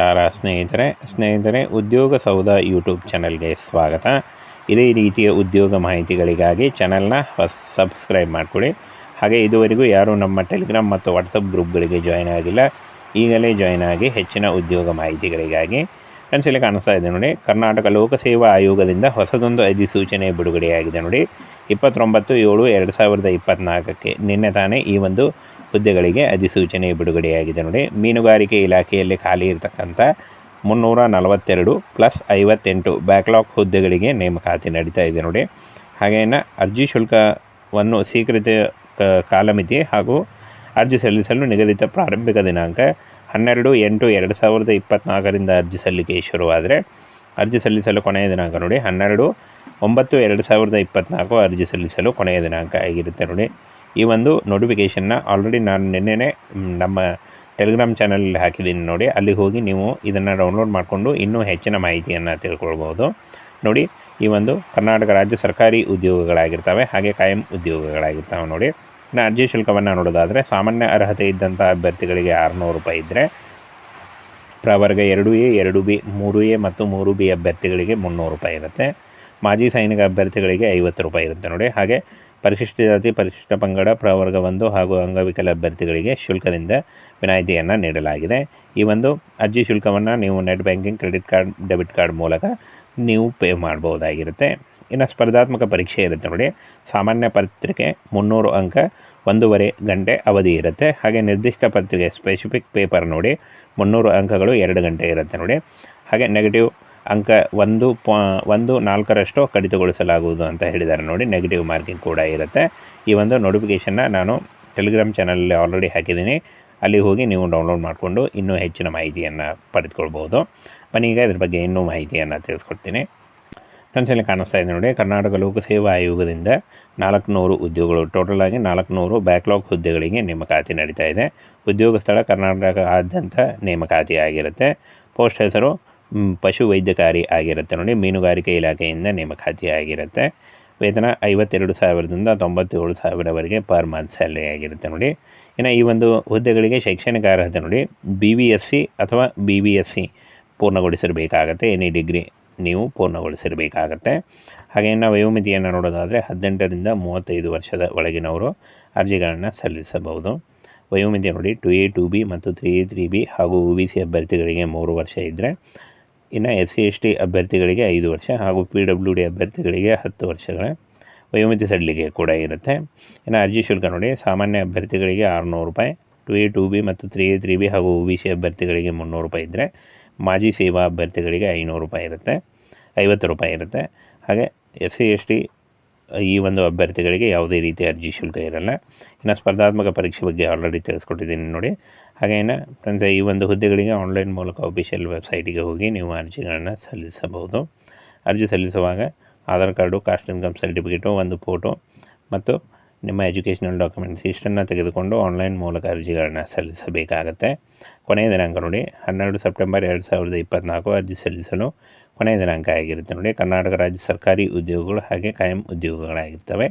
ನಮಸ್ಕಾರ ಸ್ನೇಹಿತರೆ ಉದ್ಯೋಗ ಸೌಧ ಯೂಟ್ಯೂಬ್ ಚಾನಲ್ಗೆ ಸ್ವಾಗತ. ಇದೇ ರೀತಿಯ ಉದ್ಯೋಗ ಮಾಹಿತಿಗಳಿಗಾಗಿ ಚಾನಲ್ನ ಸಬ್ಸ್ಕ್ರೈಬ್ ಮಾಡಿಕೊಳ್ಳಿ. ಹಾಗೆ ಇದುವರೆಗೂ ಯಾರೂ ನಮ್ಮ ಟೆಲಿಗ್ರಾಮ್ ಮತ್ತು ವಾಟ್ಸಪ್ ಗ್ರೂಪ್ಗಳಿಗೆ ಜಾಯ್ನ್ ಆಗಿಲ್ಲ, ಈಗಲೇ ಜಾಯ್ನ್ ಆಗಿ ಹೆಚ್ಚಿನ ಉದ್ಯೋಗ ಮಾಹಿತಿಗಳಿಗಾಗಿ. ಫ್ರೆಂಡ್ಸ್, ಇಲ್ಲಿ ಕಾಣಿಸ್ತಾ ಇದೆ ನೋಡಿ, ಕರ್ನಾಟಕ ಲೋಕಸೇವಾ ಆಯೋಗದಿಂದ ಹೊಸದೊಂದು ಅಧಿಸೂಚನೆ ಬಿಡುಗಡೆಯಾಗಿದೆ ನೋಡಿ. 29/7/2024 ನಿನ್ನೆ ತಾನೇ ಈ ಒಂದು ಹುದ್ದೆಗಳಿಗೆ ಅಧಿಸೂಚನೆ ಬಿಡುಗಡೆಯಾಗಿದೆ ನೋಡಿ. ಮೀನುಗಾರಿಕೆ ಇಲಾಖೆಯಲ್ಲಿ ಖಾಲಿ ಇರತಕ್ಕಂಥ 342 + 58 ಬ್ಯಾಕ್ಲಾಗ್ ಹುದ್ದೆಗಳಿಗೆ ನೇಮಕಾತಿ ನಡೀತಾ ಇದೆ ನೋಡಿ. ಹಾಗೇನ ಅರ್ಜಿ ಶುಲ್ಕವನ್ನು ಸ್ವೀಕೃತ ಕಾಲಮಿತಿ ಹಾಗೂ ಅರ್ಜಿ ಸಲ್ಲಿಸಲು ನಿಗದಿತ ಪ್ರಾರಂಭಿಕ ದಿನಾಂಕ 12/8/2024 ಅರ್ಜಿ ಸಲ್ಲಿಕೆ ಶುರುವಾದರೆ ಅರ್ಜಿ ಸಲ್ಲಿಸಲು ಕೊನೆಯ ದಿನಾಂಕ ನೋಡಿ 12/9/2024 ಅರ್ಜಿ ಸಲ್ಲಿಸಲು ಕೊನೆಯ ದಿನಾಂಕ ಆಗಿರುತ್ತೆ ನೋಡಿ. ಈ ಒಂದು ನೋಟಿಫಿಕೇಷನ್ನ ಆಲ್ರೆಡಿ ನಾನು ನಿನ್ನೆನೇ ನಮ್ಮ ಟೆಲಿಗ್ರಾಮ್ ಚಾನಲಲ್ಲಿ ಹಾಕಿದ್ದೀನಿ ನೋಡಿ. ಅಲ್ಲಿ ಹೋಗಿ ನೀವು ಇದನ್ನು ಡೌನ್ಲೋಡ್ ಮಾಡಿಕೊಂಡು ಇನ್ನೂ ಹೆಚ್ಚಿನ ಮಾಹಿತಿಯನ್ನು ತಿಳ್ಕೊಳ್ಬೋದು ನೋಡಿ. ಈ ಒಂದು ಕರ್ನಾಟಕ ರಾಜ್ಯ ಸರ್ಕಾರಿ ಉದ್ಯೋಗಗಳಾಗಿರ್ತವೆ, ಹಾಗೆ ಕಾಯಂ ಉದ್ಯೋಗಗಳಾಗಿರ್ತವೆ ನೋಡಿ. ಇನ್ನು ಅರ್ಜಿ ಶುಲ್ಕವನ್ನು ನೋಡೋದಾದರೆ, ಸಾಮಾನ್ಯ ಅರ್ಹತೆ ಇದ್ದಂಥ ಅಭ್ಯರ್ಥಿಗಳಿಗೆ 600 ರೂಪಾಯಿ ಇದ್ದರೆ, ಪ್ರವರ್ಗ 2A, 2B, 3A ಮತ್ತು 3B ಅಭ್ಯರ್ಥಿಗಳಿಗೆ 300 ರೂಪಾಯಿ ಇರುತ್ತೆ. ಮಾಜಿ ಸೈನಿಕ ಅಭ್ಯರ್ಥಿಗಳಿಗೆ 50 ರೂಪಾಯಿ ಇರುತ್ತೆ ನೋಡಿ. ಹಾಗೆ ಪರಿಶಿಷ್ಟ ಜಾತಿ, ಪರಿಶಿಷ್ಟ ಪಂಗಡ, ಪ್ರವರ್ಗ 1 ಹಾಗೂ ಅಂಗವಿಕಲ ಅಭ್ಯರ್ಥಿಗಳಿಗೆ ಶುಲ್ಕದಿಂದ ವಿನಾಯಿತಿಯನ್ನು ನೀಡಲಾಗಿದೆ. ಈ ಒಂದು ಅರ್ಜಿ ಶುಲ್ಕವನ್ನು ನೀವು net banking, credit card, debit card ಮೂಲಕ ನೀವು ಪೇ ಮಾಡ್ಬೋದಾಗಿರುತ್ತೆ. ಇನ್ನು ಸ್ಪರ್ಧಾತ್ಮಕ ಪರೀಕ್ಷೆ ಇರುತ್ತೆ ನೋಡಿ. ಸಾಮಾನ್ಯ ಪತ್ರಿಕೆ 300 ಅಂಕ, 1.5 ಗಂಟೆ ಅವಧಿ ಇರುತ್ತೆ. ಹಾಗೆ ನಿರ್ದಿಷ್ಟ ಪತ್ರಿಕೆ ಸ್ಪೆಸಿಫಿಕ್ ಪೇಪರ್ ನೋಡಿ 300 ಅಂಕಗಳು, 2 ಗಂಟೆ ಇರುತ್ತೆ ನೋಡಿ. ಹಾಗೆ ನೆಗೆಟಿವ್ ಅಂಕ 1.4ರಷ್ಟು ಕಡಿತಗೊಳಿಸಲಾಗುವುದು ಅಂತ ಹೇಳಿದ್ದಾರೆ ನೋಡಿ. ನೆಗೆಟಿವ್ ಮಾರ್ಕಿಂಗ್ ಕೂಡ ಇರುತ್ತೆ. ಈ ಒಂದು ನೋಟಿಫಿಕೇಷನ್ನ ನಾನು ಟೆಲಿಗ್ರಾಮ್ ಚಾನಲಲ್ಲಿ ಆಲ್ರೆಡಿ ಹಾಕಿದ್ದೀನಿ, ಅಲ್ಲಿ ಹೋಗಿ ನೀವು ಡೌನ್ಲೋಡ್ ಮಾಡಿಕೊಂಡು ಇನ್ನೂ ಹೆಚ್ಚಿನ ಮಾಹಿತಿಯನ್ನು ಪಡೆದುಕೊಳ್ಬೋದು. ಬನ್ನಿ ಈಗ ಇದ್ರ ಬಗ್ಗೆ ಇನ್ನೂ ಮಾಹಿತಿಯನ್ನು ತಿಳಿಸ್ಕೊಡ್ತೀನಿ. ಫ್ರೆಂಡ್ಸ್, ಇಲ್ಲಿ ಕಾಣಿಸ್ತಾ ಇದೆ ನೋಡಿ, ಕರ್ನಾಟಕ ಲೋಕಸೇವಾ ಆಯೋಗದಿಂದ 400 ಉದ್ಯೋಗಗಳು, ಟೋಟಲ್ ಆಗಿ 400 ಬ್ಯಾಕ್ಲಾಗ್ ಹುದ್ದೆಗಳಿಗೆ ನೇಮಕಾತಿ ನಡೀತಾ ಇದೆ. ಉದ್ಯೋಗ ಸ್ಥಳ ಕರ್ನಾಟಕದಾದ್ಯಂತ ನೇಮಕಾತಿ ಆಗಿರುತ್ತೆ. ಪೋಸ್ಟ್ ಹೆಸರು ಪಶು ವೈದ್ಯಕಾರಿ ಆಗಿರುತ್ತೆ ನೋಡಿ. ಮೀನುಗಾರಿಕೆ ಇಲಾಖೆಯಿಂದ ನೇಮಕಾತಿ ಆಗಿರುತ್ತೆ. ವೇತನ 52,000ದಿಂದ 97,000ವರೆಗೆ ಪರ್ ಮಂತ್ ಸ್ಯಾಲರಿ ಆಗಿರುತ್ತೆ ನೋಡಿ. ಇನ್ನು ಈ ಒಂದು ಹುದ್ದೆಗಳಿಗೆ ಶೈಕ್ಷಣಿಕ ಅರ್ಹತೆ ನೋಡಿ, BVSC ಅಥವಾ BBSC ಪೂರ್ಣಗೊಳಿಸಿರಬೇಕಾಗತ್ತೆ. ಎನಿ ಡಿಗ್ರಿ ನೀವು ಪೂರ್ಣಗೊಳಿಸಿರಬೇಕಾಗತ್ತೆ. ಹಾಗೆ ಇನ್ನು ವಯೋಮಿತಿಯನ್ನು ನೋಡೋದಾದರೆ 18ರಿಂದ 35 ವರ್ಷದ ಒಳಗಿನವರು ಅರ್ಜಿಗಳನ್ನು ಸಲ್ಲಿಸಬಹುದು. ವಯೋಮಿತಿ ನೋಡಿ 2A, 2B ಮತ್ತು 3A, 3B ಹಾಗೂ OBC ಅಭ್ಯರ್ಥಿಗಳಿಗೆ 3 ವರ್ಷ ಇದ್ದರೆ, ಇನ್ನು SC ST ಅಭ್ಯರ್ಥಿಗಳಿಗೆ 5 ವರ್ಷ ಹಾಗೂ PWD ಅಭ್ಯರ್ಥಿಗಳಿಗೆ 10 ವರ್ಷಗಳ ವಯೋಮಿತಿ ಸಡಿಲಿಕೆ ಕೂಡ ಇರುತ್ತೆ. ಇನ್ನು ಅರ್ಜಿ ಶುಲ್ಕ ನೋಡಿ, ಸಾಮಾನ್ಯ ಅಭ್ಯರ್ಥಿಗಳಿಗೆ 600 ರೂಪಾಯಿ, 2A, 2B ಮತ್ತು 3A, 3B ಹಾಗೂ OBC ಅಭ್ಯರ್ಥಿಗಳಿಗೆ 300 ರೂಪಾಯಿ ಇದ್ದರೆ, ಮಾಜಿ ಸೇವಾ ಅಭ್ಯರ್ಥಿಗಳಿಗೆ 500 ರೂಪಾಯಿ ಇರುತ್ತೆ, 50 ರೂಪಾಯಿ ಇರುತ್ತೆ. ಹಾಗೆ SC ST ಈ ಒಂದು ಅಭ್ಯರ್ಥಿಗಳಿಗೆ ಯಾವುದೇ ರೀತಿಯ ಅರ್ಜಿ ಶುಲ್ಕ ಇರಲ್ಲ. ಇನ್ನು ಸ್ಪರ್ಧಾತ್ಮಕ ಪರೀಕ್ಷೆ ಬಗ್ಗೆ ಆಲ್ರೆಡಿ ತಿಳಿಸ್ಕೊಟ್ಟಿದ್ದೀನಿ ನೋಡಿ. ಹಾಗೆ ಇನ್ನು ಫ್ರೆಂಡ್ಸ್, ಈ ಒಂದು ಹುದ್ದೆಗಳಿಗೆ ಆನ್ಲೈನ್ ಮೂಲಕ ಅಫಿಷಿಯಲ್ ವೆಬ್ಸೈಟಿಗೆ ಹೋಗಿ ನೀವು ಅರ್ಜಿಗಳನ್ನು ಸಲ್ಲಿಸಬಹುದು. ಅರ್ಜಿ ಸಲ್ಲಿಸುವಾಗ Aadhaar card, caste income certificate, ಒಂದು ಫೋಟೋ ಮತ್ತು ನಿಮ್ಮ ಎಜುಕೇಷನಲ್ ಡಾಕ್ಯುಮೆಂಟ್ಸ್ ಇಷ್ಟನ್ನು ತೆಗೆದುಕೊಂಡು ಆನ್ಲೈನ್ ಮೂಲಕ ಅರ್ಜಿಗಳನ್ನು ಸಲ್ಲಿಸಬೇಕಾಗತ್ತೆ. ಕೊನೆಯ ದಿನಾಂಕ ನೋಡಿ 12 ಸೆಪ್ಟೆಂಬರ್ 2024 ಅರ್ಜಿ ಸಲ್ಲಿಸಲು ಕೊನೆಯ ದಿನಾಂಕ ಆಗಿರುತ್ತೆ ನೋಡಿ. ಕರ್ನಾಟಕ ರಾಜ್ಯ ಸರ್ಕಾರಿ ಉದ್ಯೋಗಗಳು ಹಾಗೆ ಕಾಯಂ ಉದ್ಯೋಗಗಳಾಗಿರ್ತವೆ.